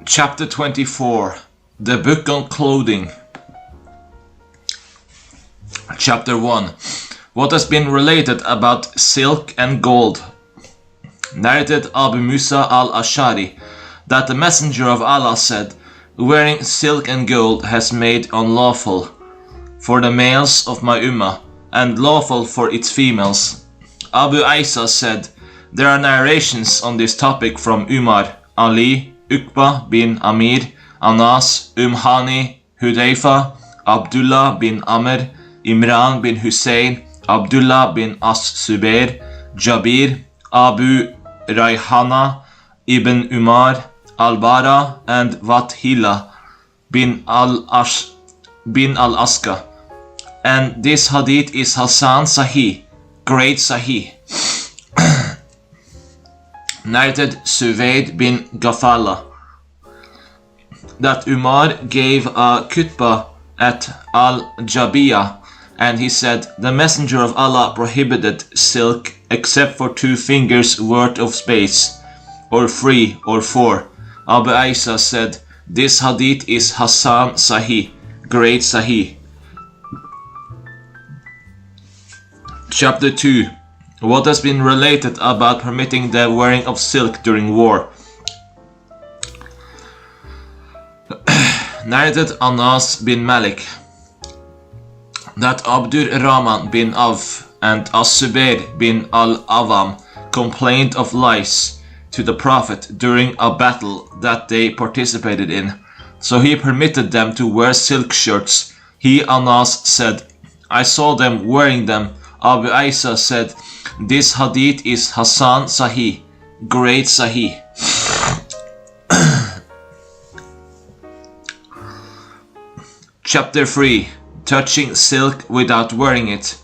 Chapter 24. The Book on Clothing. Chapter 1. What has been related about silk and gold. Narrated Abu Musa al-Ash'ari that the Messenger of Allah said, wearing silk and gold has made unlawful for the males of my ummah and lawful for its females. Abu Isa said, there are narrations on this topic from Umar, Ali, Uqba bin Amir, Anas, Hani, Hudayfa, Abdullah bin Amr, Imran bin Hussein, Abdullah bin As-Subair, Jabir, Abu Rayhana, Ibn Umar, Al-Bara, and Wathila bin al-Aska. And this hadith is Hasan Sahih, great Sahih. Narrated Suwaid bin Ghafala that Umar gave a khutbah at Al-Jabiyah, and he said, the Messenger of Allah prohibited silk except for 2 fingers worth of space, or 3 or 4. Abu Isa said, this hadith is Hasan Sahih, great Sahih. Chapter 2. What has been related about permitting the wearing of silk during war. Narrated Anas bin Malik that Abdur Rahman bin Auf and As-Subair bin al-Awam complained of lice to the Prophet during a battle that they participated in, so he permitted them to wear silk shirts. He, Anas, said, I saw them wearing them. Abu Isa said, this hadith is Hasan Sahih, great Sahih. Chapter 3. Touching silk without wearing it.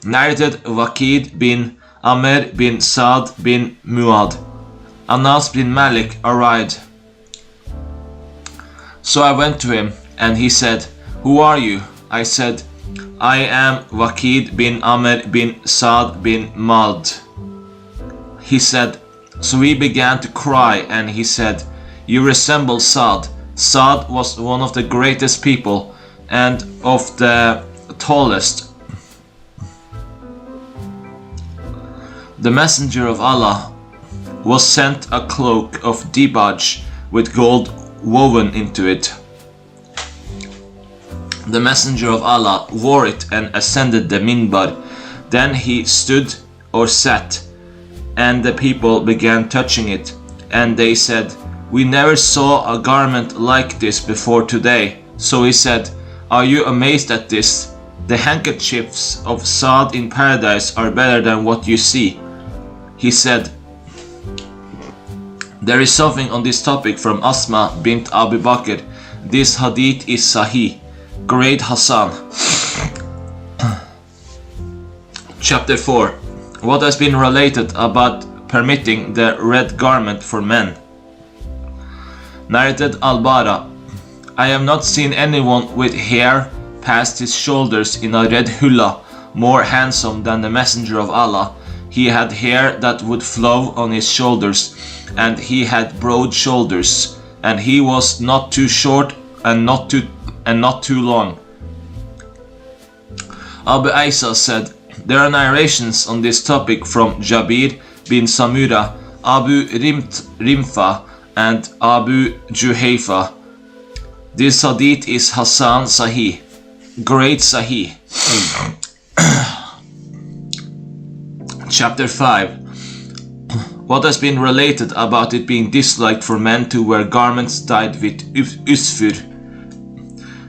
Narrated Waqid bin Amr bin Sa'd bin Muad. Anas bin Malik arrived. So I went to him, and he said, who are you? I said, I am Waqid bin Amr bin Sa'd bin Muad. He said, so we began to cry, and he said, you resemble Sa'd. Sa'd was one of the greatest people and of the tallest. The Messenger of Allah was sent a cloak of dibaj with gold woven into it. The Messenger of Allah wore it and ascended the minbar. Then he stood or sat, and the people began touching it, and they said, we never saw a garment like this before today. So he said, are you amazed at this? The handkerchiefs of Sa'd in paradise are better than what you see. He said, there is something on this topic from Asma bint Abu Bakr. This hadith is Sahih, great Hasan. Chapter 4. What has been related about permitting the red garment for men. Narrated Al-Bara, I have not seen anyone with hair past his shoulders in a red hulla more handsome than the Messenger of Allah. He had hair that would flow on his shoulders, and he had broad shoulders, and he was not too short and not too long. Abu Isa said, there are narrations on this topic from Jabir bin Samura, Abu Rimfa, and Abu Juhayfa. This hadith is Hasan Sahih, great Sahih. Chapter 5. What has been related about it being disliked for men to wear garments dyed with usfur.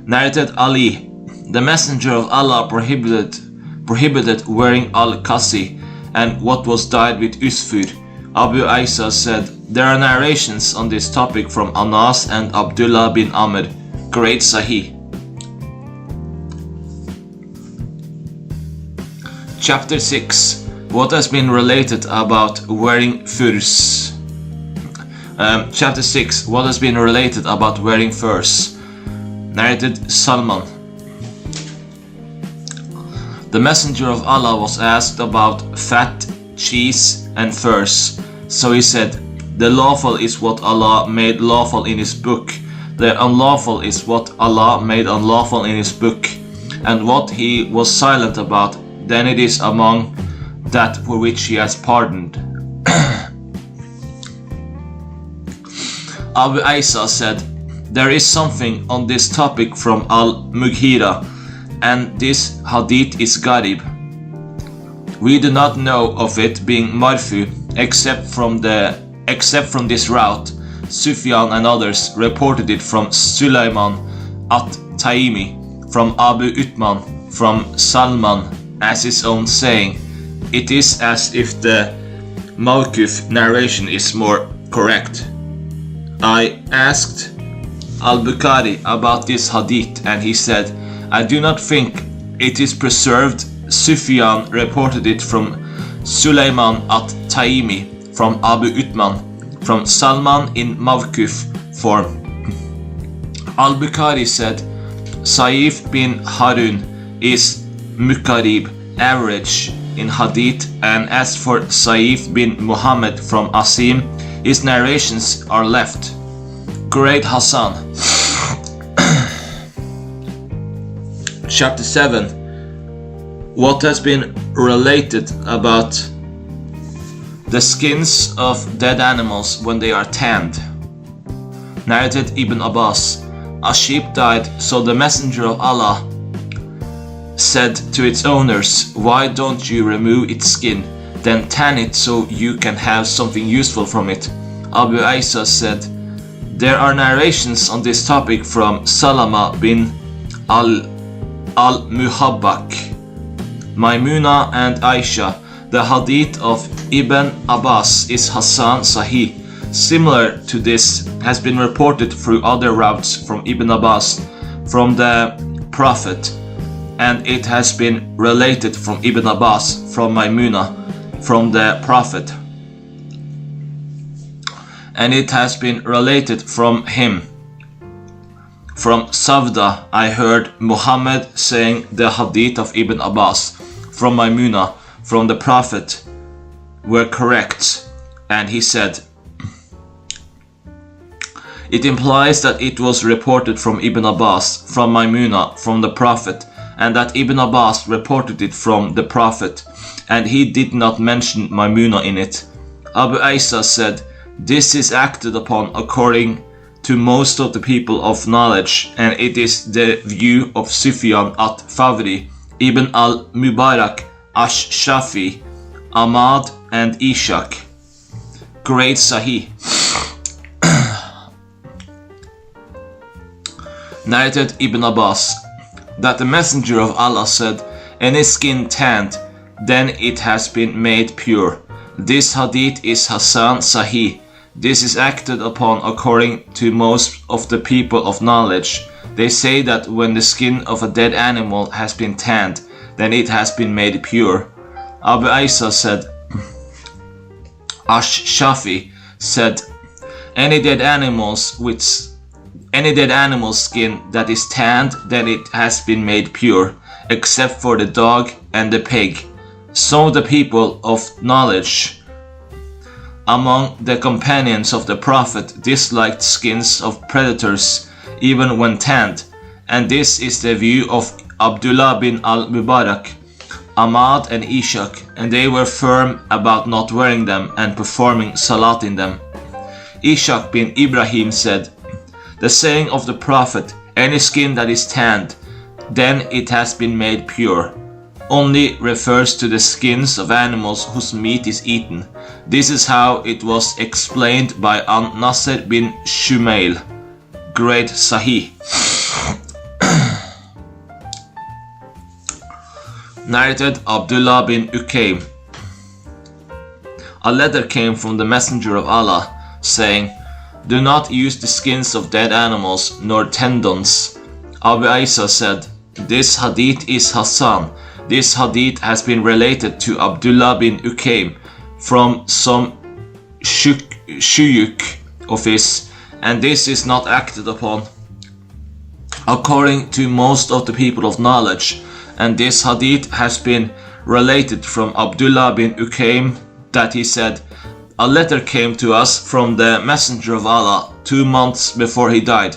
Narrated Ali, the Messenger of Allah prohibited wearing al-kasi and what was dyed with usfur. Abu Isa said, there are narrations on this topic from Anas and Abdullah bin Amr, great Sahih. Chapter 6. What has been related about wearing furs. Chapter 6. What has been related about wearing furs. Narrated Salman. The Messenger of Allah was asked about fat, cheese, and furs. So he said, The lawful is what Allah made lawful in His book. The unlawful is what Allah made unlawful in His book. And what He was silent about, then it is among that for which He has pardoned. Abu Isa said, there is something on this topic from Al-Mughira, and this hadith is Gharib. We do not know of it being marfu except from this route. Sufyan and others reported it from Sulaiman at-Taimi, from Abu Uthman, from Salman, as his own saying. It is as if the Mawquf narration is more correct. I asked Al-Bukhari about this hadith, and he said, I do not think it is preserved. Sufyan reported it from Sulaiman at-Taimi, from Abu Uthman, from Salman in Mawquf form. Al-Bukhari said, Saif bin Harun is Mukarib, average in hadith, and as for Saif bin Muhammad from Asim, his narrations are left. Great Hassan. Chapter 7. What has been related about the skins of dead animals when they are tanned. Narrated Ibn Abbas. A sheep died, so the Messenger of Allah said to its owners, why don't you remove its skin, then tan it so you can have something useful from it. Abu Isa said, there are narrations on this topic from Salama bin al-Muhabbak, Maimuna and Aisha. The hadith of Ibn Abbas is Hassan Sahih. Similar to this has been reported through other routes from Ibn Abbas from the Prophet, and it has been related from Ibn Abbas from Maimuna from the Prophet, and it has been related from him. From Savda I heard Muhammad saying the hadith of Ibn Abbas from Maimuna from the Prophet were correct, and he said, it implies that it was reported from Ibn Abbas from Maimuna from the Prophet, and that Ibn Abbas reported it from the Prophet, and he did not mention Maimuna in it. Abu Isa said, this is acted upon according to most of the people of knowledge, and it is the view of Sufyan at-Thawri, Ibn al-Mubarak, Ash-Shafi, Ahmad and Ishaq. Great Sahih. Narrated Ibn Abbas that the Messenger of Allah said, any skin tanned, then it has been made pure. This hadith is Hassan Sahih. This is acted upon according to most of the people of knowledge. They say that when the skin of a dead animal has been tanned, then it has been made pure. Abu Isa said, Ash-Shafi said, any dead animal skin that is tanned, then it has been made pure, except for the dog and the pig. Some of the people of knowledge among the companions of the Prophet disliked skins of predators even when tanned, and this is the view of Abdullah bin al-Mubarak, Ahmad and Ishaq, and they were firm about not wearing them and performing salat in them. Ishaq bin Ibrahim said, the saying of the Prophet, any skin that is tanned, then it has been made pure, only refers to the skins of animals whose meat is eaten. This is how it was explained by An-Nasr bin Shumail. Great Sahih. Narrated Abdullah bin Ukaym. A letter came from the Messenger of Allah, saying, do not use the skins of dead animals nor tendons. Abu Isa said, this hadith is Hassan. This hadith has been related to Abdullah bin Ukaym from some shuyuk of his, and this is not acted upon according to most of the people of knowledge, and this hadith has been related from Abdullah bin Ukaym that he said, A letter came to us from the Messenger of Allah 2 months before he died.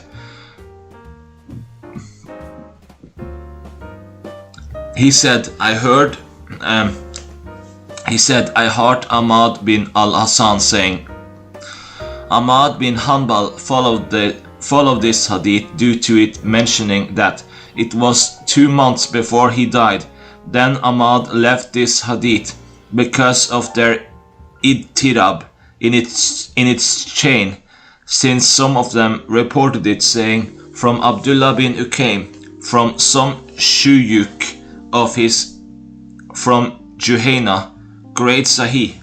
He said, I heard Ahmad bin al-Hassan saying, Ahmad bin Hanbal followed this hadith due to it mentioning that it was 2 months before he died. Then Ahmad left this hadith because of their idtirab in its chain, since some of them reported it saying from Abdullah bin Ukaym, from some shuyuk of his, from Juhayna, great Sahih.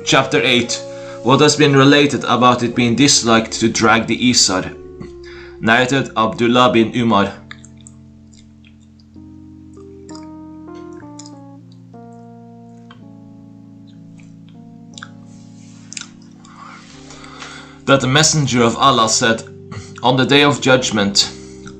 Chapter 8. What has been related about it being disliked to drag the Isar. Narrated Abdullah bin Umar. That the Messenger of Allah said, on the day of judgment,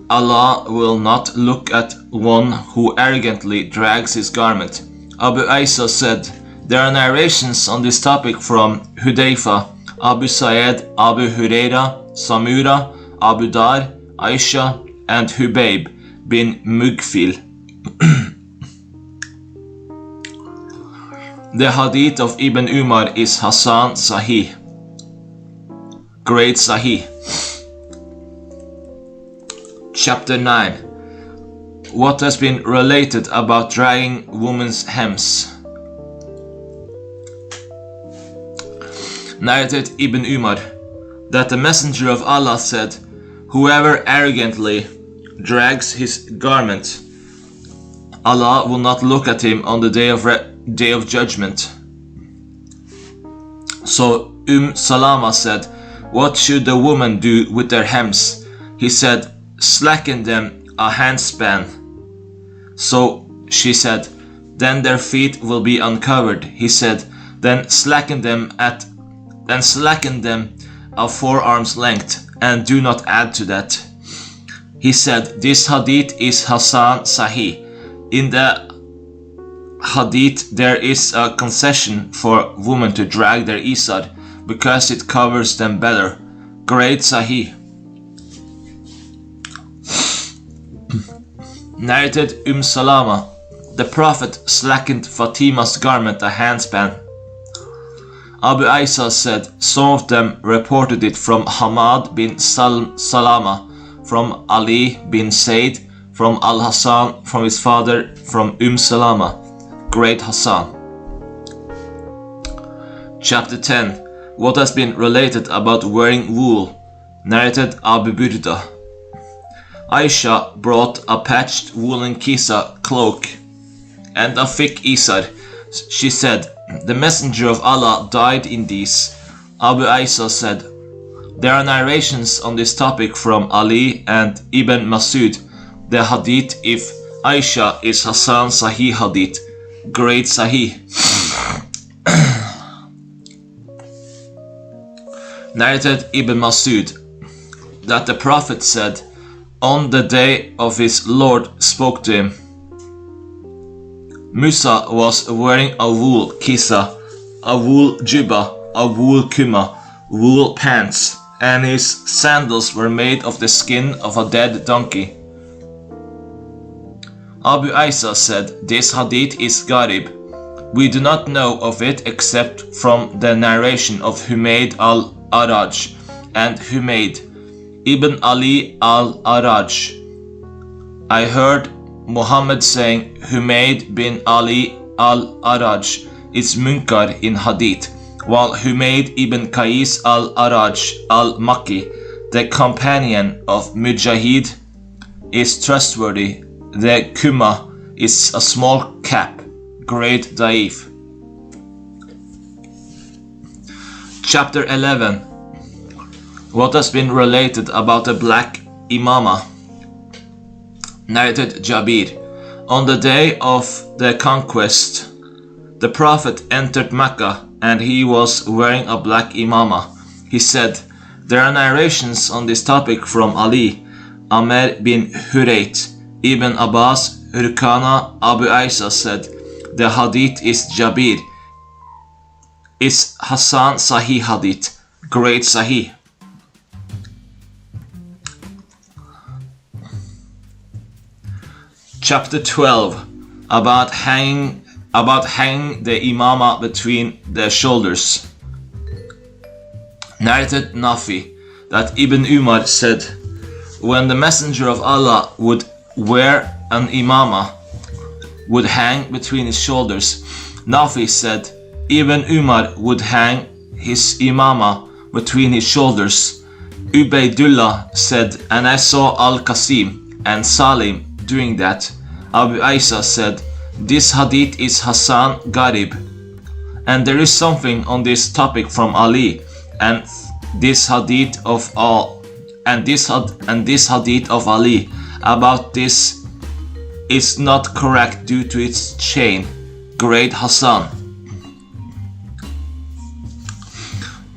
Allah will not look at one who arrogantly drags his garment. Abu Isa said, there are narrations on this topic from Hudayfa, Abu Sa'id, Abu Huraira, Samura, Abu Dar, Aisha, and Hubayb bin Mugfil. The hadith of Ibn Umar is Hasan Sahih, great Sahih. Chapter 9. What has been related about dragging women's hems. Narrated Ibn Umar, that the Messenger of Allah said, whoever arrogantly drags his garment, Allah will not look at him on the day of judgment. So Salama said, what should the woman do with their hems? He said, slacken them a handspan. So she said, then their feet will be uncovered. He said, then slacken them a 4 arms length, and do not add to that. He said, this hadith is Hasan Sahih. In the hadith there is a concession for women to drag their Isar because it covers them better. Great Sahih. Narrated Salama, the Prophet slackened Fatima's garment a handspan. Abu Isa said, some of them reported it from Hamad bin Salama, from Ali bin Said, from Al-Hassan, from his father, from Salama, great Hassan. Chapter 10. What has been related about wearing wool. Narrated Abu Burda. Aisha brought a patched woolen kisa cloak and a thick isar. She said, the Messenger of Allah died in these. Abu Isa said, there are narrations on this topic from Ali and Ibn Masud. The hadith if Aisha is Hasan Sahih hadith, great Sahih. Narrated Ibn Masud, that the Prophet said, on the day of his Lord spoke to him. Musa was wearing a wool kisa, a wool jibba, a wool kuma, wool pants, and his sandals were made of the skin of a dead donkey. Abu Isa said, this hadith is Gharib. We do not know of it except from the narration of Humayd al-Araj and Humayd ibn Ali al-Araj. I heard Muhammad saying Humayd bin Ali al-Araj is Munkar in hadith, while Humayd ibn Qais al-Araj al-Makki, the companion of Mujahid, is trustworthy. The Kuma is a small cap, great Daif. Chapter 11. What has been related about the black imama. Narrated Jabir. On the day of the conquest, the Prophet entered Mecca and he was wearing a black imama. He said, there are narrations on this topic from Ali, Amr bin Hurayt, Ibn Abbas, Rukana Abu Isa said, the hadith is Jabir. Is Hassan Sahih hadith. Great Sahih. Chapter 12. About hanging the imama between their shoulders. Narrated Nafi that Ibn Umar said, when the Messenger of Allah would wear an imama, would hang between his shoulders. Nafi said, Ibn Umar would hang his imama between his shoulders. Ubaydullah said, and I saw Al-Qasim and Salim doing that. Abu Isa said, this hadith is Hassan Gharib, and there is something on this topic from Ali, and this hadith of Ali about this is not correct due to its chain. Great Hassan.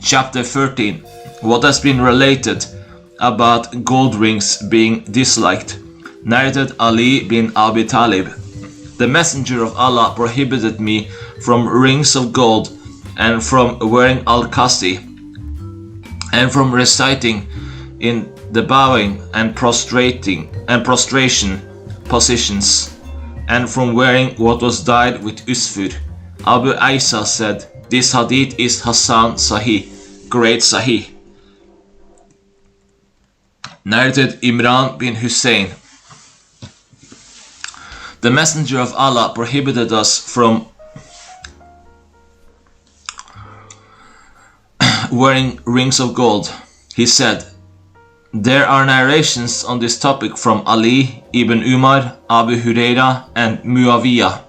Chapter 13. What has been related about gold rings being disliked. Narrated Ali bin Abi Talib. The Messenger of Allah prohibited me from rings of gold and from wearing al-Qasi and from reciting in the bowing and prostration positions and from wearing what was dyed with usfur. Abu Isa said, this hadith is Hassan Sahih, great Sahih. Narrated Imran bin Hussein. The Messenger of Allah prohibited us from wearing rings of gold. He said, there are narrations on this topic from Ali, Ibn Umar, Abu Huraira and Muawiyah.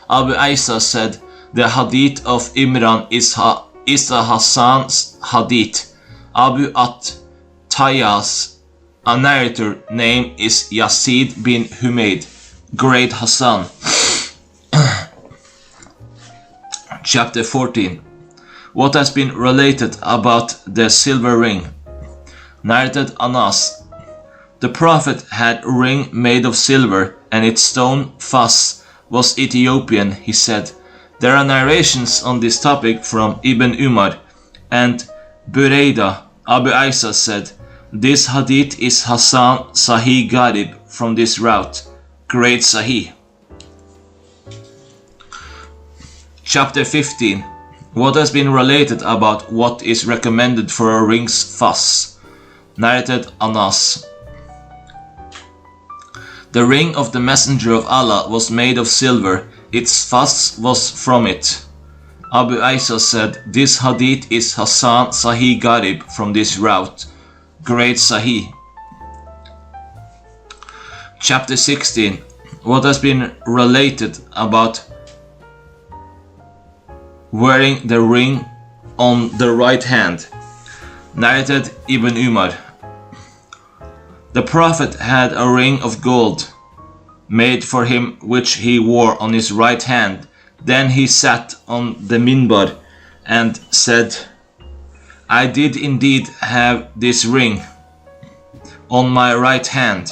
Abu Isa said, the hadith of Imran is a Hassan's hadith. Abu At-Tayyah's narrator name is Yazid bin Humayd. Great Hassan. Chapter 14. What has been related about the silver ring. Narrated Anas. The Prophet had a ring made of silver, and its stone Fas was Ethiopian, he said. There are narrations on this topic from Ibn Umar and Burayda. Abu Isa said, this hadith is Hassan Sahih Gharib from this route. Great Sahih. Chapter 15. What has been related about what is recommended for a ring's Fas. Narrated Anas. The ring of the Messenger of Allah was made of silver, its Fas was from it. Abu Isa said, this hadith is Hassan Sahih Gharib from this route. Great Sahih. Chapter 16. What has been related about wearing the ring on the right hand. Narrated Ibn Umar. The Prophet had a ring of gold made for him which he wore on his right hand. Then he sat on the minbar and said, I did indeed have this ring on my right hand.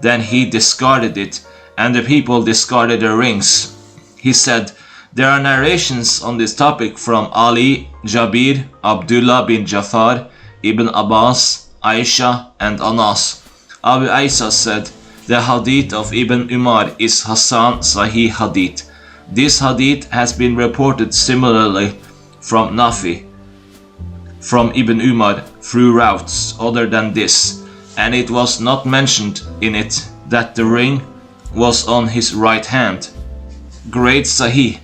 Then he discarded it, and the people discarded their rings. He said, there are narrations on this topic from Ali, Jabir, Abdullah bin Jafar, Ibn Abbas, Aisha and Anas. Abu Isa said, the hadith of Ibn Umar is Hassan Sahih hadith. This hadith has been reported similarly from Nafi, from Ibn Umar through routes other than this, and it was not mentioned in it that the ring was on his right hand. Great Sahih.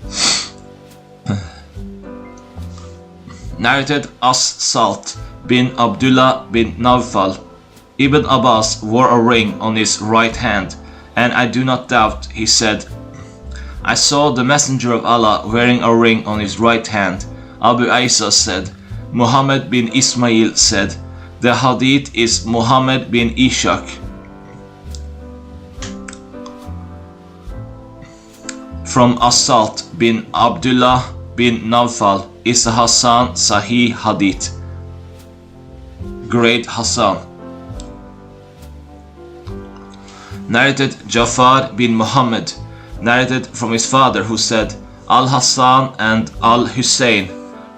Narrated As-Salt bin Abdullah bin Nawfal. Ibn Abbas wore a ring on his right hand, and I do not doubt, he said, I saw the Messenger of Allah wearing a ring on his right hand. Abu Isa said, Muhammad bin Ismail said, the hadith is Muhammad bin Ishaq. From As-Salt bin Abdullah bin Nawfal is a Hassan Sahih hadith. Great Hassan. Narrated Jafar bin Muhammad, narrated from his father, who said, Al-Hassan and Al-Hussein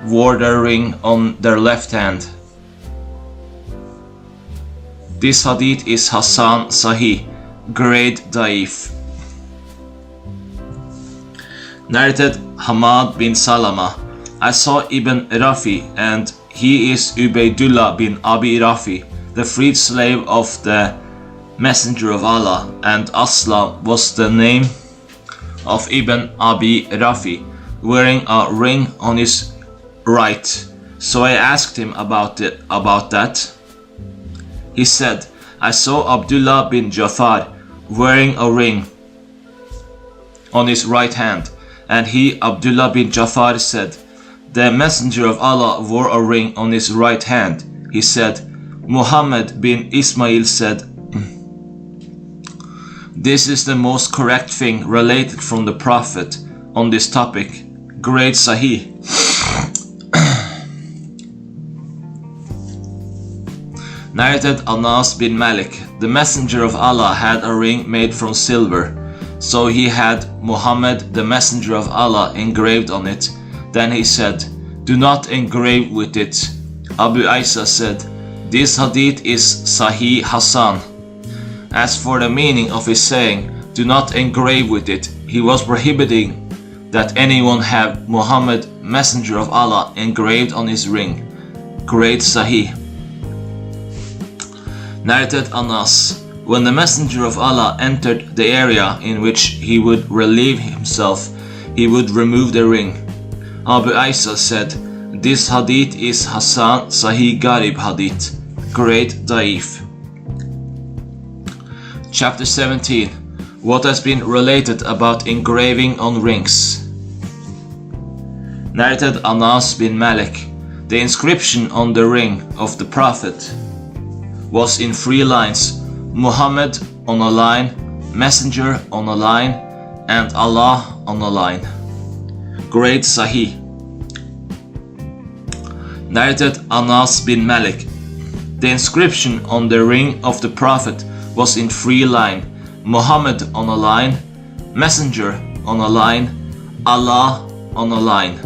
wore their ring on their left hand. This hadith is Hassan Sahih, grade Da'if. Narrated Hamad bin Salama, I saw Ibn Rafi, and he is Ubaydullah bin Abi Rafi, the freed slave of the Messenger of Allah, and Aslam was the name of Ibn Abi Rafi, wearing a ring on his right. So I asked him about that. He said, I saw Abdullah bin Jafar wearing a ring on his right hand, and he, Abdullah bin Jafar, said, the Messenger of Allah wore a ring on his right hand. He said, Muhammad bin Ismail said, this is the most correct thing related from the Prophet on this topic. Great Sahih. Narrated Anas bin Malik, the Messenger of Allah had a ring made from silver, so he had Muhammad the Messenger of Allah engraved on it. Then he said, do not engrave with it. Abu Isa said, this hadith is Sahih Hassan. As for the meaning of his saying, do not engrave with it, he was prohibiting that anyone have Muhammad Messenger of Allah engraved on his ring. Great Sahih. Narrated Anas, when the Messenger of Allah entered the area in which he would relieve himself, he would remove the ring. Abu Isa said, this hadith is Hassan Sahih Garib hadith, great Da'if. Chapter 17. What has been related about engraving on rings. Narrated Anas bin Malik, the inscription on the ring of the Prophet was in 3 lines, Muhammad on a line, Messenger on a line, and Allah on a line. Great Sahih. Narrated Anas bin Malik, the inscription on the ring of the Prophet was in 3 lines, Muhammad on a line, Messenger on a line, Allah on a line.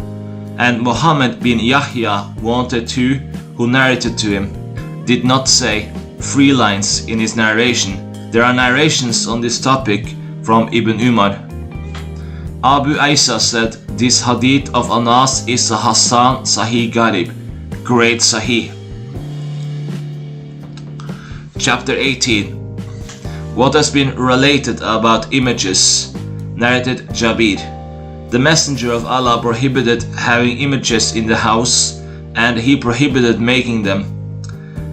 And Muhammad bin Yahya wanted to, who narrated to him, did not say 3 lines in his narration. There are narrations on this topic from Ibn Umar. Abu Isa said, this hadith of Anas is a Hassan Sahih Garib, great Sahih. Chapter 18. What has been related about images. Narrated Jabir, the Messenger of Allah prohibited having images in the house, and he prohibited making them.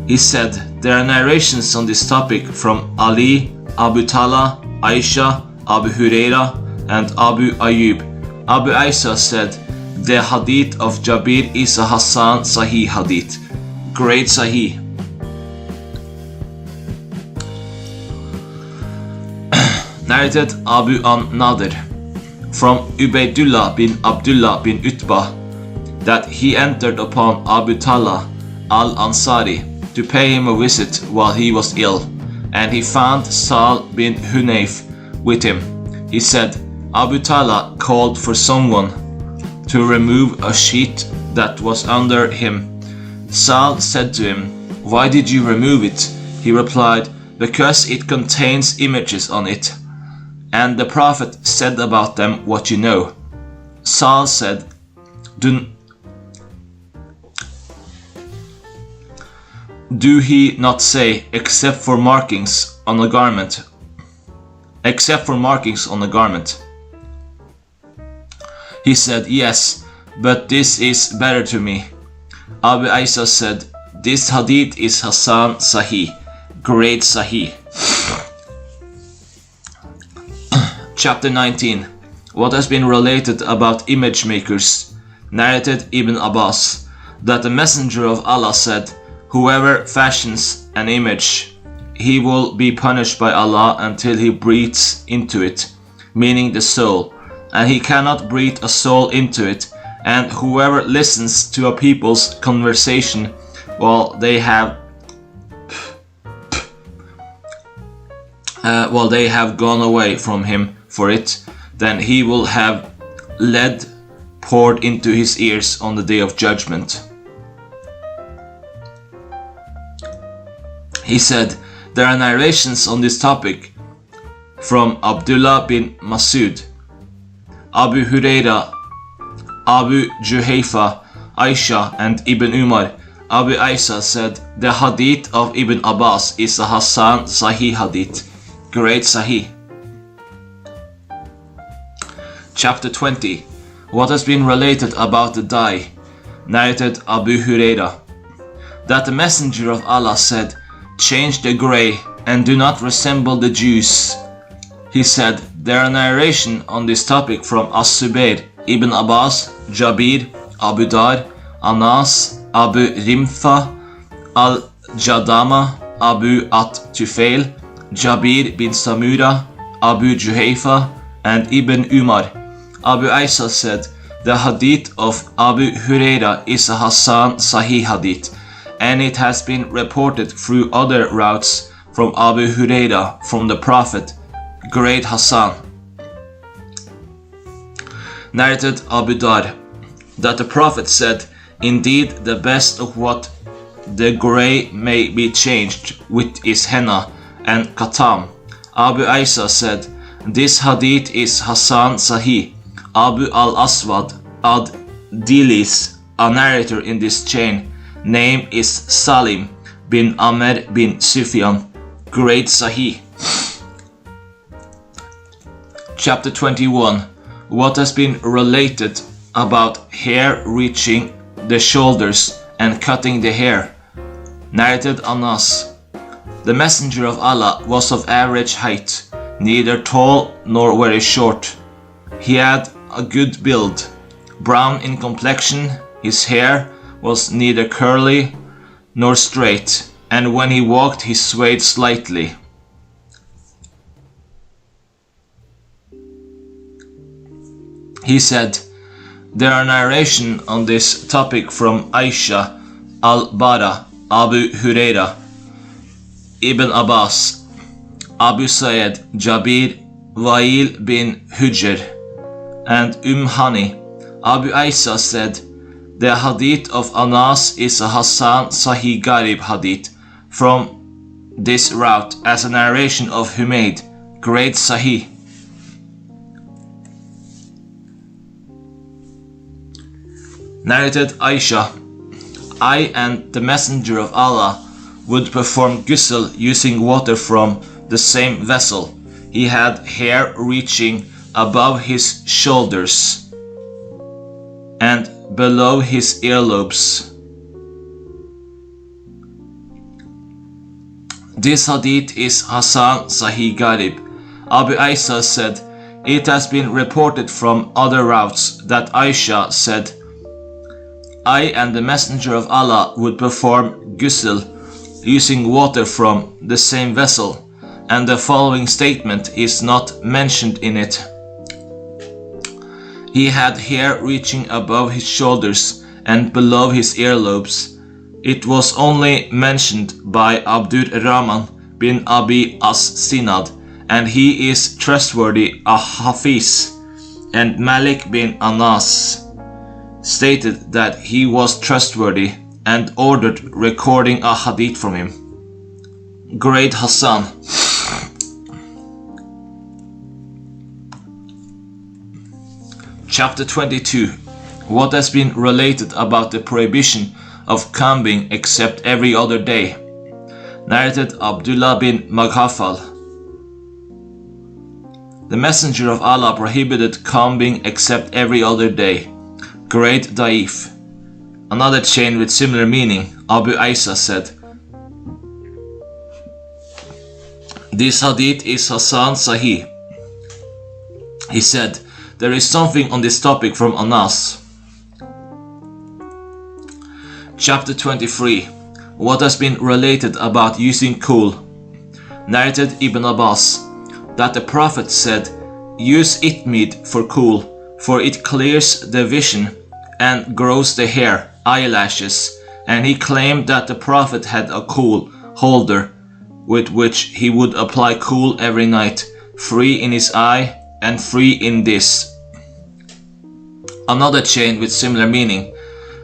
He said, there are narrations on this topic from Ali, Abu Talha, Aisha, Abu Huraira, and Abu Ayyub. Abu Isa said, the hadith of Jabir is a Hassan Sahih hadith, great Sahih. Narrated Abu an-Nadir from Ubaydullah bin Abdullah bin Utbah that he entered upon Abu Talha al-Ansari to pay him a visit while he was ill, and he found Sal bin Hunayf with him. He said, Abu Talha called for someone to remove a sheet that was under him. Sal said to him, why did you remove it? He replied, because it contains images on it, and the Prophet said about them what you know. Sal said, do he not say, except for markings on a garment? Except for markings on a garment. He said, yes, but this is better to me. Abu Isa said, this hadith is Hassan Sahih, great Sahih. Chapter 19. What has been related about image makers. Narrated Ibn Abbas, that the Messenger of Allah said, whoever fashions an image, he will be punished by Allah until he breathes into it, meaning the soul, and he cannot breathe a soul into it, and whoever listens to a people's conversation while they have while they have gone away from him for it, then he will have lead poured into his ears on the day of judgment. He said, there are narrations on this topic from Abdullah bin Masud, Abu Huraira, Abu Juhayfa, Aisha, and Ibn Umar. Abu Isa said, the hadith of Ibn Abbas is a Hassan Sahih hadith, great Sahih. Chapter 20. What has been related about the dye? Narrated Abu Huraira, that the Messenger of Allah said, change the grey and do not resemble the Jews. He said, there are narration on this topic from As-Subayr, Ibn Abbas, Jabir, Abu Dar, Anas, Abu Rimfa, Al-Jadama, Abu At-Tufail, Jabir bin Samura, Abu Juhayfa, and Ibn Umar. Abu Isa said, the hadith of Abu Huraira is a Hassan Sahih hadith, and it has been reported through other routes from Abu Huraira from the Prophet, great Hassan. Narrated Abu Dar, that the Prophet said, indeed the best of what the grey may be changed with is henna and katam. Abu Isa said, this hadith is Hassan Sahih. Abu al-Aswad ad-Dilis, a narrator in this chain, name is Salim bin Amr bin Sufyan, great Sahih. Chapter 21. What has been related about hair reaching the shoulders and cutting the hair? Narrated Anas, the Messenger of Allah was of average height, neither tall nor very short. He had a good build, brown in complexion, his hair was neither curly nor straight, and when he walked he swayed slightly. He said, there are narration on this topic from Aisha, Al-Bara, Abu Huraira, Ibn Abbas, Abu Sa'id, Jabir, Wa'il bin Hujr, and Hani. Abu Isa said, the hadith of Anas is a Hassan Sahih Garib hadith from this route as a narration of Humayd, great Sahih. Narrated Aisha, I and the Messenger of Allah would perform ghusl using water from the same vessel. He had hair reaching above his shoulders and below his earlobes. This hadith is Hassan Sahih Garib. Abu Isa said, it has been reported from other routes that Aisha said, I and the Messenger of Allah would perform ghusl using water from the same vessel, and the following statement is not mentioned in it. He had hair reaching above his shoulders and below his earlobes. It was only mentioned by Abdur Rahman bin Abi As-Sinad, and he is trustworthy, a Hafiz, and Malik bin Anas stated that he was trustworthy and ordered recording a hadith from him. Great Hassan. Chapter 22. What has been related about the prohibition of combing except every other day? Narrated Abdullah bin Maghafal. The Messenger of Allah prohibited combing except every other day. Great Da'if. Another chain with similar meaning, Abu Isa said, this hadith is Hassan Sahih. He said, there is something on this topic from Anas. Chapter 23. What has been related about using kohl? Narrated Ibn Abbas, that the Prophet said, use itmid for kohl, for it clears the vision and grows the hair, eyelashes, and he claimed that the Prophet had a kohl holder with which he would apply cool every night, 3 in his eye and 3 in this. Another chain with similar meaning.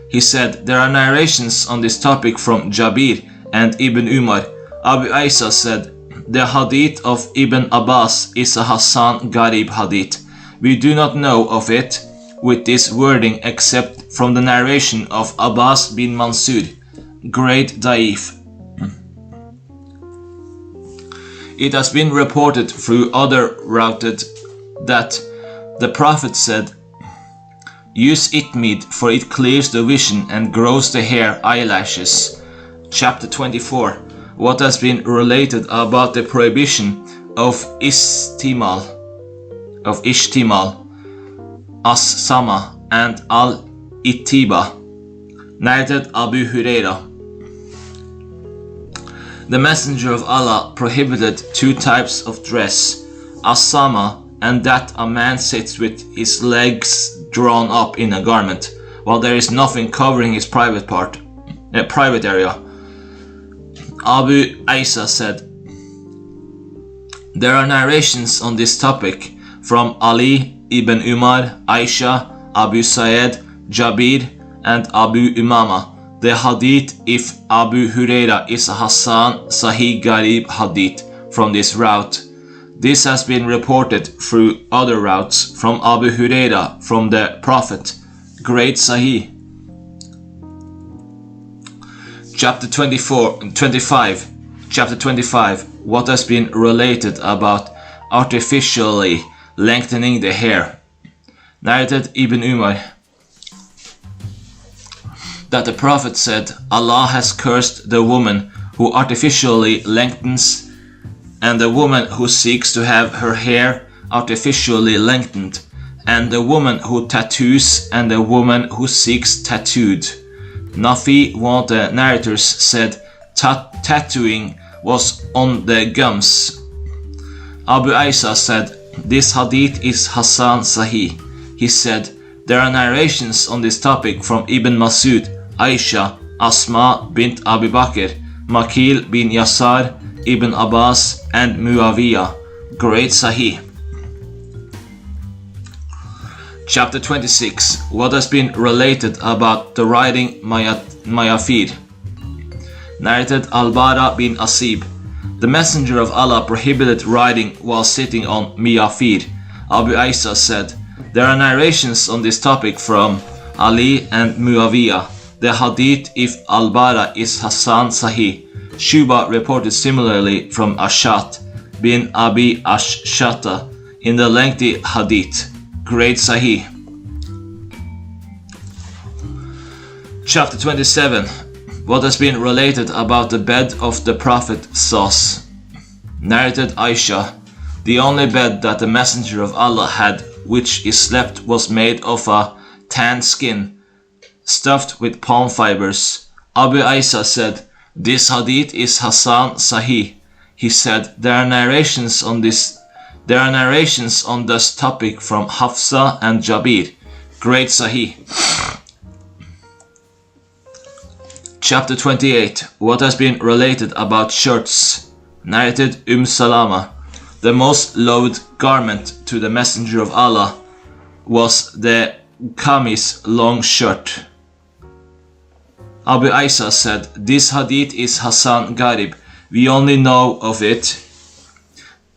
He said, there are narrations on this topic from Jabir and Ibn Umar. Abu Isa said, the hadith of Ibn Abbas is a Hassan Gharib hadith. We do not know of it with this wording except from the narration of Abbas bin Mansur, great Da'if. It has been reported through other routed that the Prophet said, use itmid, for it clears the vision and grows the hair eyelashes. Chapter 24. What has been related about the prohibition of ishtimal, as-sama, and al-ittiba. Narrated Abu Huraira. The Messenger of Allah prohibited 2 types of dress, as-sama, and that a man sits with his legs drawn up in a garment, while there is nothing covering his private area. Abu Isa said, there are narrations on this topic from Ali, Ibn Umar, Aisha, Abu Sa'id, Jabir, and Abu Umama. The hadith if Abu Huraira is a Hassan Sahih Gharib hadith from this route. This has been reported through other routes from Abu Huraira from the Prophet. Great Sahih. Chapter 25. What has been related about artificially lengthening the hair. Narrated Ibn Umar that the Prophet said, Allah has cursed the woman who artificially lengthens and the woman who seeks to have her hair artificially lengthened, and the woman who tattoos and the woman who seeks tattooed. Nafi, one of the narrators, said tattooing was on the gums. Abu Isa said, this hadith is Hassan Sahih. He said, there are narrations on this topic from Ibn Masud, Aisha, Asma bint Abu Bakr, Makil bin Yasar, Ibn Abbas, and Muawiyah. Great Sahih. Chapter 26. What has been related about the riding Mayafir. Narrated Al-Bara bin Asib. The Messenger of Allah prohibited riding while sitting on Miyafir. Abu Isa said, there are narrations on this topic from Ali and Muawiyah. The hadith if Al-Bara is Hassan Sahih. Shuba reported similarly from Ashat bin Abi Ashshata in the lengthy hadith. Great Sahih. Chapter 27. What has been related about the bed of the Prophet Sauce. Narrated Aisha, the only bed that the Messenger of Allah had which he slept was made of a tanned skin stuffed with palm fibers. Abu Isa said, this hadith is Hassan Sahih. He said, there are narrations on this topic from Hafsa and Jabir. Great Sahih. Chapter 28. What has been related about shirts. Narrated Salama. The most loved garment to the Messenger of Allah was the kamis long shirt. Abu Isa said, this hadith is Hassan Gharib. We only know of it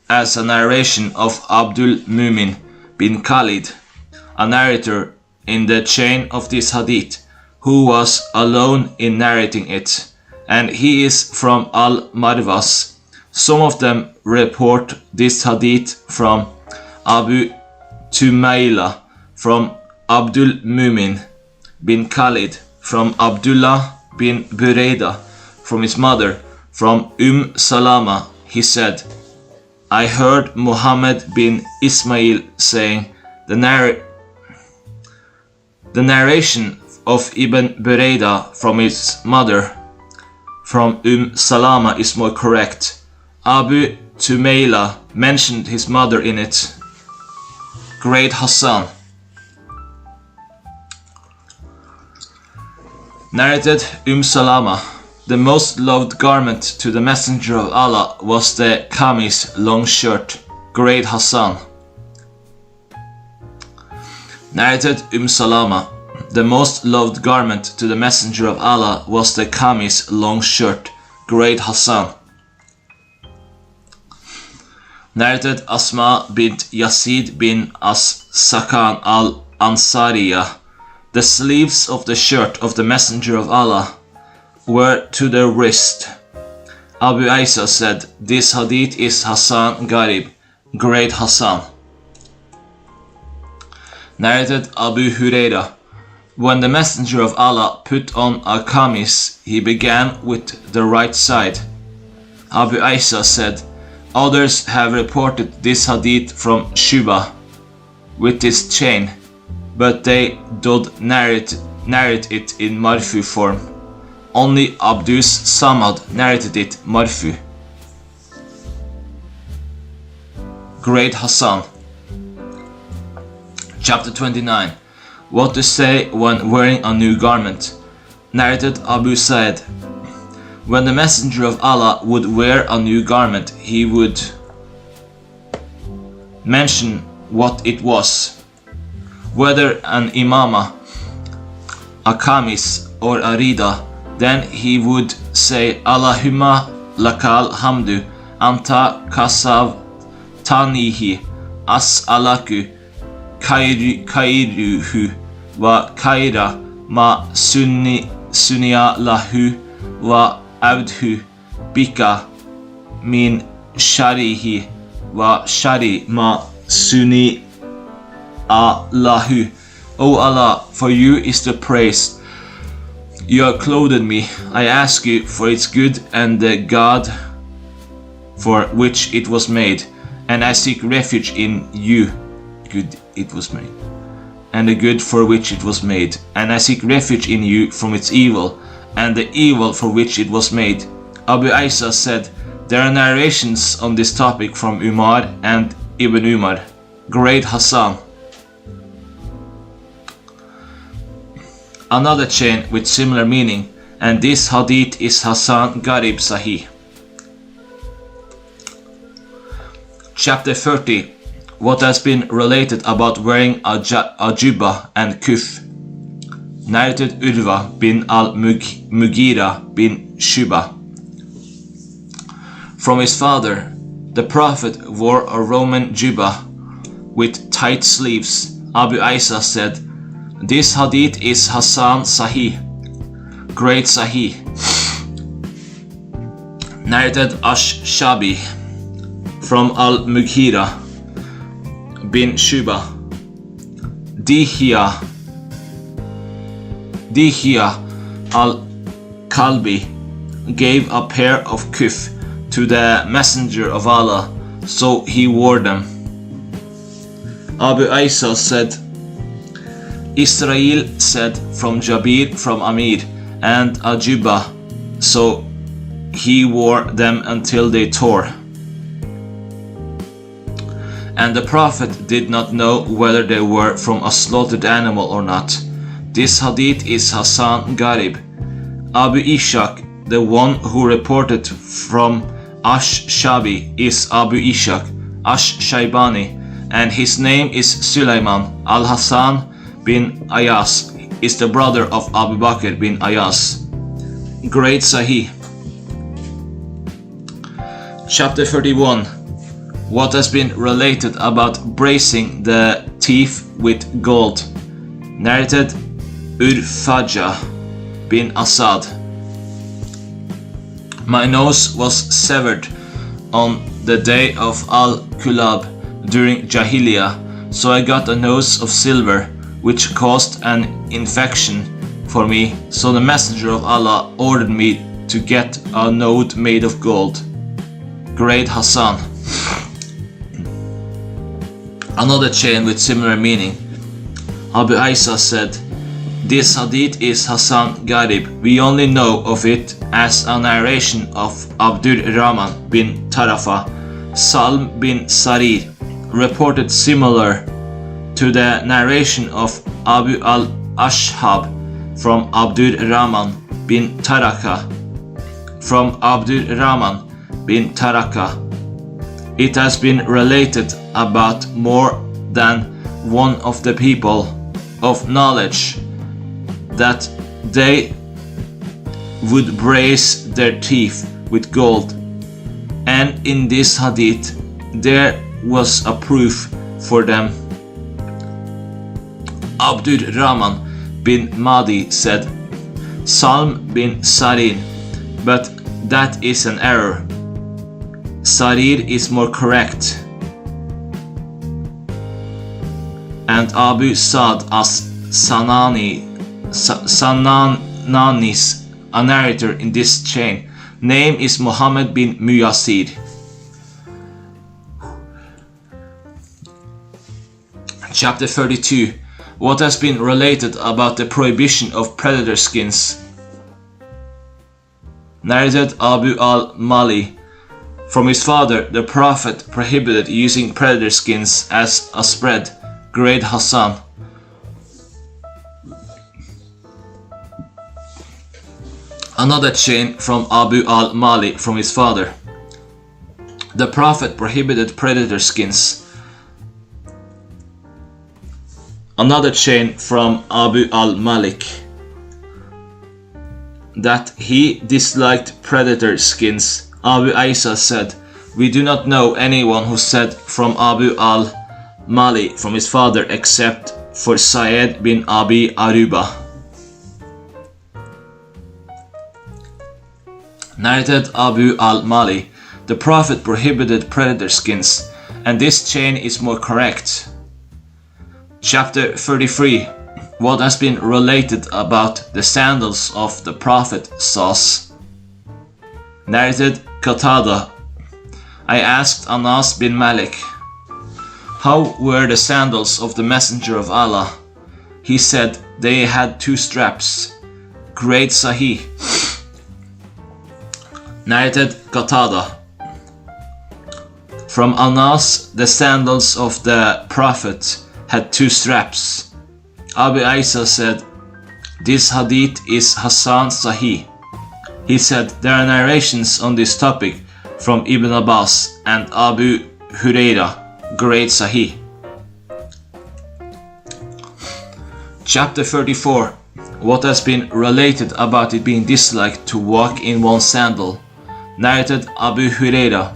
as a narration of Abdul Mumin bin Khalid, a narrator in the chain of this hadith, who was alone in narrating it, and he is from Al-Marwas. Some of them report this hadith from Abu Tumayla, from Abdul Mumin bin Khalid, from Abdullah bin Burayda, from his mother, from Salama. He said, I heard Muhammad bin Ismail saying, the narration of Ibn Burayda from his mother, from Salama, is more correct. Abu Tumayla mentioned his mother in it. Great Hassan. Narrated Salama. The most loved garment to the Messenger of Allah was the kamis, long shirt. Great Hassan. Narrated Salama. The most loved garment to the Messenger of Allah was the kamis, long shirt. Great Hassan. Narrated Asma bint Yazid bin As-Sakan al-Ansariya. The sleeves of the shirt of the Messenger of Allah were to the wrist. Abu Isa said, this hadith is Hassan Garib, Great Hassan. Narrated Abu Huraira. When the Messenger of Allah put on a kamis, he began with the right side. Abu Isa said, others have reported this hadith from Shuba with this chain, but they don't narrate it in marfu form. Only Abdus Samad narrated it marfu. Great Hassan. Chapter 29. What to say when wearing a new garment. Narrated Abu Sa'id. When the Messenger of Allah would wear a new garment, he would mention what it was, whether an imama, a kamis, or a rida. Then he would say, Allahumma lakal hamdu, anta kasav tanihi, as'alaku kairuhu, wa kaira ma sunya lahu, wa abdhu bika min sharihi, wa shari ma suni lahu. O Allah, for you is the praise. You have clothed me. I ask you for its good and the God for which it was made, and I seek refuge in you. Good it was made, and the good for which it was made, and I seek refuge in you from its evil, and the evil for which it was made. Abu Isa said, there are narrations on this topic from Umar and Ibn Umar. Great Hassan. Another chain with similar meaning, and this hadith is Hassan Garib Sahih. Chapter 30. What has been related about wearing a jubba and kuf. Narrated Urwa bin al-Mughira bin Shuba. From his father, the Prophet wore a Roman jubba with tight sleeves. Abu Isa said, this hadith is Hassan Sahih, Great Sahih. Narrated Ash-Shabi from al-Mughira bin Shuba. Dihya al-Kalbi gave a pair of kuf to the Messenger of Allah, so he wore them. Abu Isa said, Israel said from Jabir from Amir and a jubba, so he wore them until they tore. And the Prophet did not know whether they were from a slaughtered animal or not. This hadith is Hassan Garib. Abu Ishaq, the one who reported from Ash-Shabi, is Abu Ishaq Ash-Shaybani, and his name is Sulaiman. Al-Hassan bin Ayas is the brother of Abu Bakr bin Ayas. Great Sahih. Chapter 31. What has been related about bracing the teeth with gold. Narrated Urfaja bin Asad. My nose was severed on the day of Al-Kulab during Jahiliyyah, so I got a nose of silver, which caused an infection for me, so the Messenger of Allah ordered me to get a node made of gold. Great Hassan. Another chain with similar meaning. Abu Isa said, this hadith is Hassan Garib. We only know of it as a narration of Abdur Rahman bin Tarafa. Salm bin Sarir reported similar to the narration of Abu al-Ashhab from Abdur Rahman bin Taraka. from Abdul Rahman bin Taraka. It has been related about more than one of the people of knowledge that they would brace their teeth with gold, and in this hadith there was a proof for them. Abdul Rahman bin Mahdi said, Salm bin Sarin, but that is an error. Sarir is more correct. And Abu Sa'd as-Sanani's a narrator in this chain. Name is Muhammad bin Muyassir. Chapter 32. What has been related about the prohibition of predator skins. Narrated Abu al-Mali. From his father, the Prophet prohibited using predator skins as a spread. Grade Hassan. Another chain from Abu al-Mali from his father. The Prophet prohibited predator skins. Another chain from Abu al-Malik, that he disliked predator skins. Abu Isa said, we do not know anyone who said from Abu al-Mali from his father except for Sa'id bin Abi Aruba. Narrated Abu al-Mali, the Prophet prohibited predator skins, and this chain is more correct. Chapter 33. What has been related about the sandals of the Prophet Sauce. Narrated Qatada. I asked Anas bin Malik, how were the sandals of the Messenger of Allah? He said they had 2 straps. Great Sahih. Narrated Qatada. From Anas, the sandals of the Prophet had 2 straps. Abu Isa said, this hadith is Hassan Sahih. He said, there are narrations on this topic from Ibn Abbas and Abu Huraira. Great Sahih. Chapter 34. What has been related about it being disliked to walk in one sandal. Narrated Abu Huraira,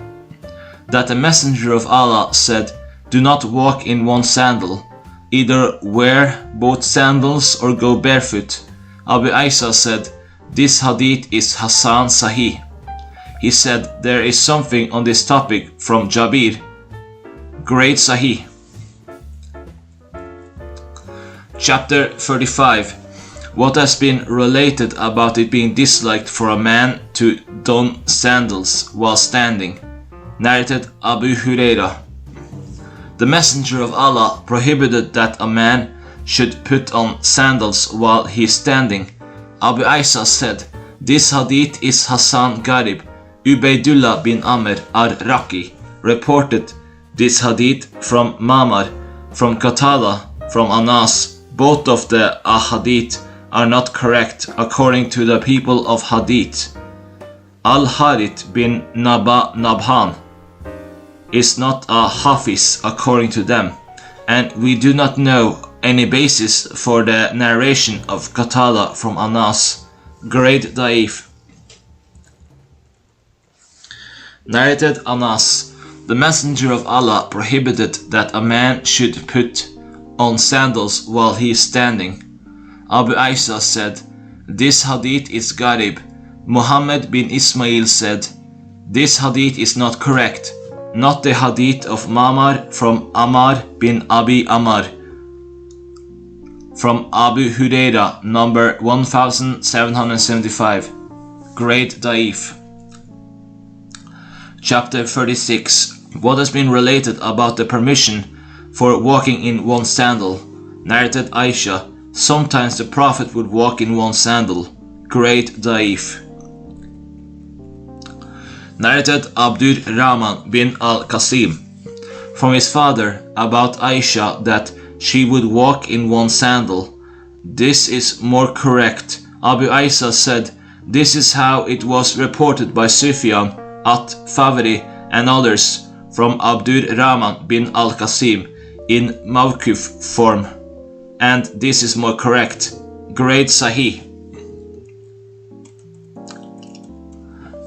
that the Messenger of Allah said, do not walk in one sandal, either wear both sandals or go barefoot. Abu Isa said, this hadith is Hassan Sahih. He said, there is something on this topic from Jabir. Great Sahih. Chapter 35. What has been related about it being disliked for a man to don sandals while standing. Narrated Abu Huraira. The Messenger of Allah prohibited that a man should put on sandals while he is standing. Abu Isa said, this hadith is Hassan Garib. Ubaydullah bin Amr al-Raqi reported this hadith from Mamar, from Qatada, from Anas. Both of the ahadith are not correct according to the people of hadith. Al-Harith bin Nabhan is not a hafiz according to them, and we do not know any basis for the narration of Qatada from Anas. Grade Da'if. Narrated Anas, the Messenger of Allah prohibited that a man should put on sandals while he is standing. Abu Isa said, this hadith is Garib. Muhammad bin Ismail said, this hadith is not correct, not the hadith of Mamar from Ammar bin Abi Ammar. From Abu Huraira, number 1775. Great Da'if. Chapter 36. What has been related about the permission for walking in one sandal. Narrated Aisha, sometimes the Prophet would walk in one sandal. Great Da'if. Narrated Abdul Rahman bin al-Qasim from his father about Aisha that she would walk in one sandal. This is more correct. Abu Isa said, This is how it was reported by Sufyan at-Thawri and others from Abdurrahman bin al-Qasim in Mawquf form, and this is more correct. Great Sahih.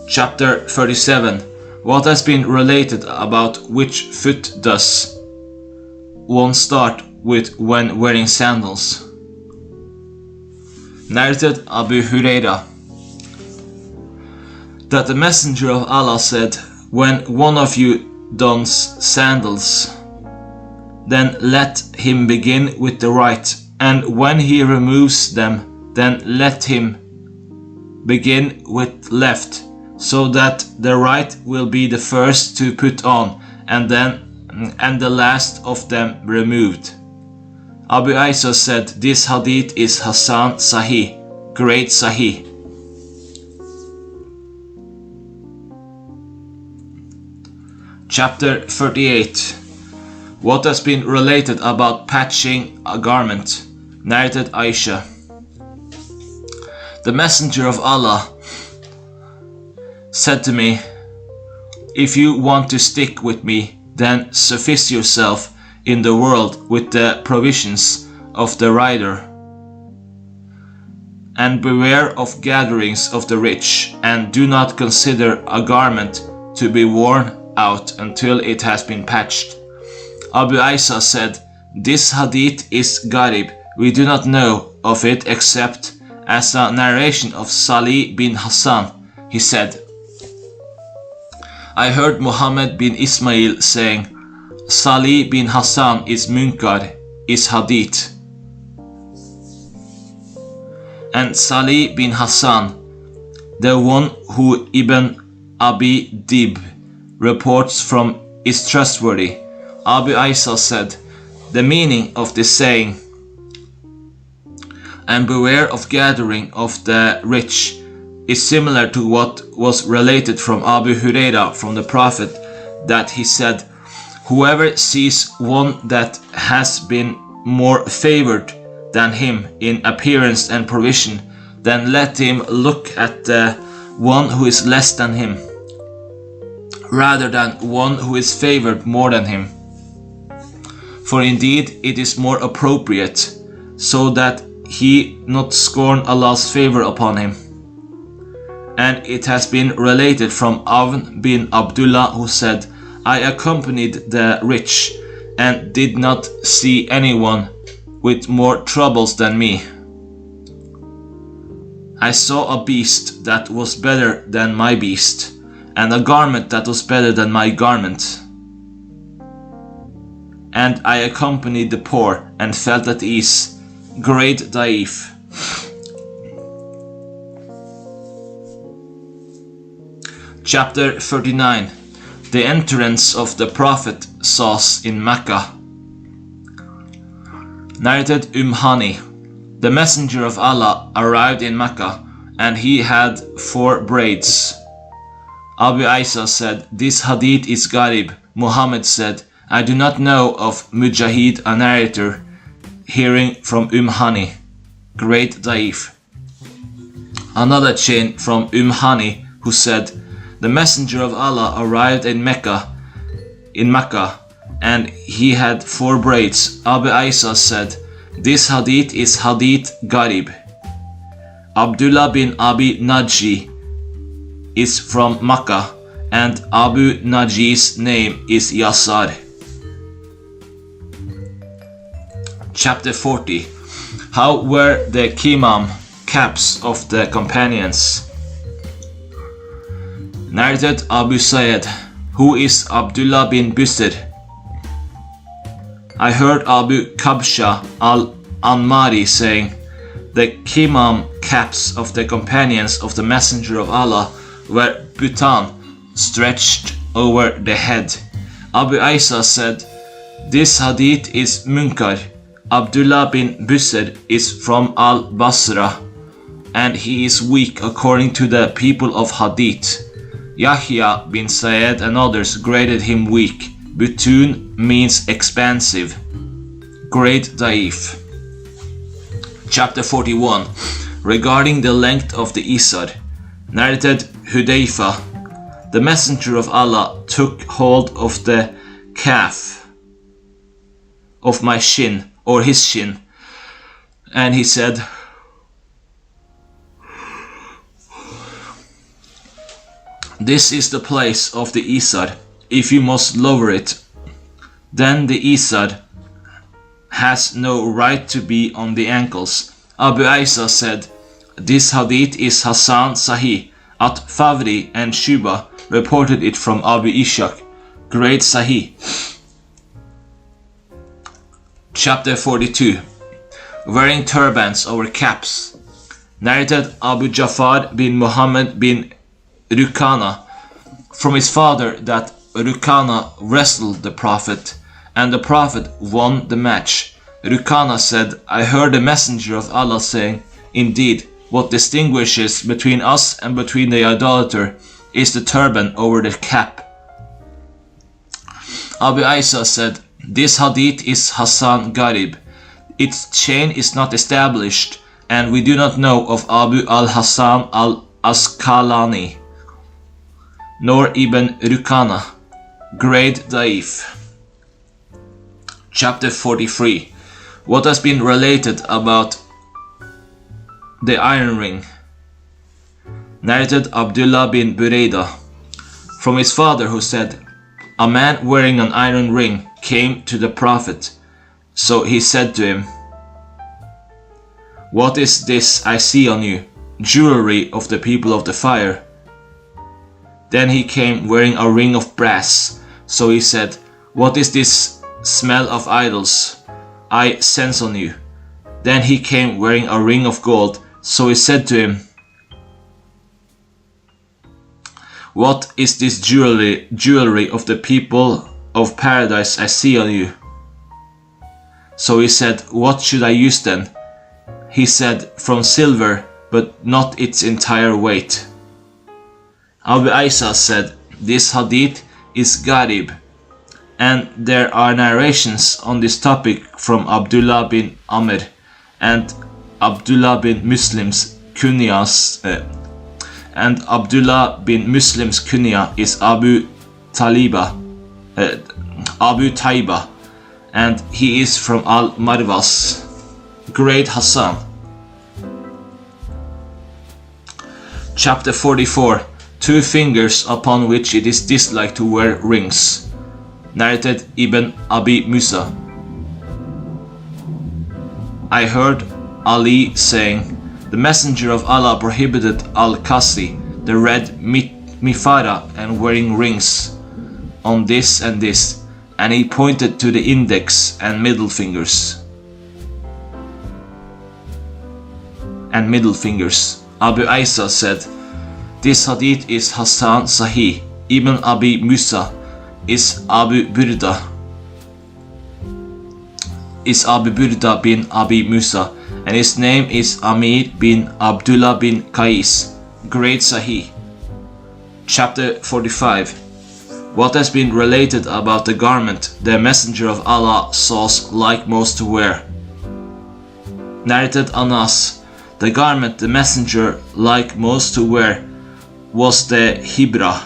Chapter 37. What has been related about which foot does one start with when wearing sandals? Narrated Abu Huraira that the Messenger of Allah said, when one of you dons sandals, then let him begin with the right, and when he removes them, then let him begin with left, so that the right will be the first to put on, and the last of them removed. Abu Isa said, this hadith is Hasan Sahih, great Sahih. Chapter 38. What has been related about patching a garment? Narrated Aisha. The Messenger of Allah said to me, if you want to stick with me, then suffice yourself in the world with the provisions of the rider, and beware of gatherings of the rich, and do not consider a garment to be worn out until it has been patched. Abu Isa said, this hadith is Gharib, we do not know of it except as a narration of Salih bin Hassan. He said, I heard Muhammad bin Ismail saying, Salih bin Hassan is Munkar, is hadith. And Salih bin Hassan, the one who Ibn Abi Dib reports from, is trustworthy. Abu Isa said, the meaning of this saying, and beware of gathering of the rich, is similar to what was related from Abu Huraira from the Prophet, that he said, whoever sees one that has been more favored than him in appearance and provision, then let him look at the one who is less than him, rather than one who is favored more than him. For indeed it is more appropriate, so that he not scorn Allah's favor upon him. And it has been related from Avn bin Abdullah, who said, I accompanied the rich and did not see anyone with more troubles than me. I saw a beast that was better than my beast, and a garment that was better than my garment. And I accompanied the poor and felt at ease. Great Da'if. Chapter 39. The entrance of the Prophet sauce in Mecca. Narrated Hani. The Messenger of Allah arrived in Mecca, and he had 4 braids. Abu Isa said, this hadith is Gharib. Muhammad said, I do not know of Mujahid, a narrator, hearing from Hani. Great Da'if. Another chain from Hani, who said, the Messenger of Allah arrived in Mecca, and he had 4 braids. Abu Isa said, this hadith is hadith Gharib. Abdullah bin Abi Najji is from Makkah, and Abu Najji's name is Yasar. Chapter 40. How were the Qimam, caps of the companions? Narrated Abu Sa'id, who is Abdullah bin Busr. I heard Abu Kabsha al-Anmari saying, the Qimam caps of the companions of the Messenger of Allah were butan, stretched over the head. Abu Isa said, this hadith is Munkar. Abdullah bin Busr is from al-Basra, and he is weak according to the people of hadith. Yahya bin Sa'id and others graded him weak. Butun means expansive. Great Da'if. Chapter 41. Regarding the length of the Isar. Narrated Hudayfa, the Messenger of Allah took hold of the calf of my shin, or his shin, and he said, "This is the place of the Isar, if you must lower it. Then the Isar has no right to be on the ankles." Abu Isa said, "This hadith is Hasan Sahih. At-Fawri and Shuba reported it from Abu Ishaq, great Sahih." Chapter 42. Wearing turbans over caps. Narrated Abu Jafar bin Muhammad bin Rukana from his father that Rukana wrestled the Prophet, and the Prophet won the match. Rukana said, "I heard the Messenger of Allah saying, 'Indeed, what distinguishes between us and between the idolater is the turban over the cap.'" Abu Isa said, "This hadith is Hasan Garib. Its chain is not established, and we do not know of Abu al-Hasan al-Asqalani, nor Ibn Rukana, grade Daif." Chapter 43. What has been related about the iron ring. Narrated Abdullah bin Burayda from his father, who said, "A man wearing an iron ring came to the Prophet. So he said to him, 'What is this I see on you? Jewelry of the people of the fire.' Then he came wearing a ring of brass. So he said, 'What is this smell of idols I sense on you?' Then he came wearing a ring of gold. So he said to him, 'What is this jewelry of the people of paradise I see on you?' So he said, 'What should I use then?' He said, 'From silver, but not its entire weight.' Abu Isa said, "This hadith is Garib, and there are narrations on this topic from Abdullah bin Amr and Abdullah bin Muslim's kunyas, and Abdullah bin Muslim's kunya is Abu Taiba, and he is from Al-Marwas, great Hassan." Chapter 44. 2 fingers upon which it is disliked to wear rings. Narrated Ibn Abi Musa. I heard Ali saying, "The Messenger of Allah prohibited al-Kasi, the red mifara, and wearing rings on this and this," and he pointed to the index and middle fingers. Abu Isa said, "This hadith is Hasan Sahih. Ibn Abi Musa is Abu Burda bin Abi Musa, and his name is Amir bin Abdullah bin Qais, great Sahih." Chapter 45. What has been related about the garment the Messenger of Allah sought like most to wear. Narrated Anas, the garment the Messenger liked most to wear was the Hibra.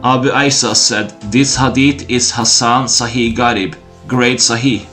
Abu Isa said, "This hadith is Hasan Sahih Garib, great Sahih."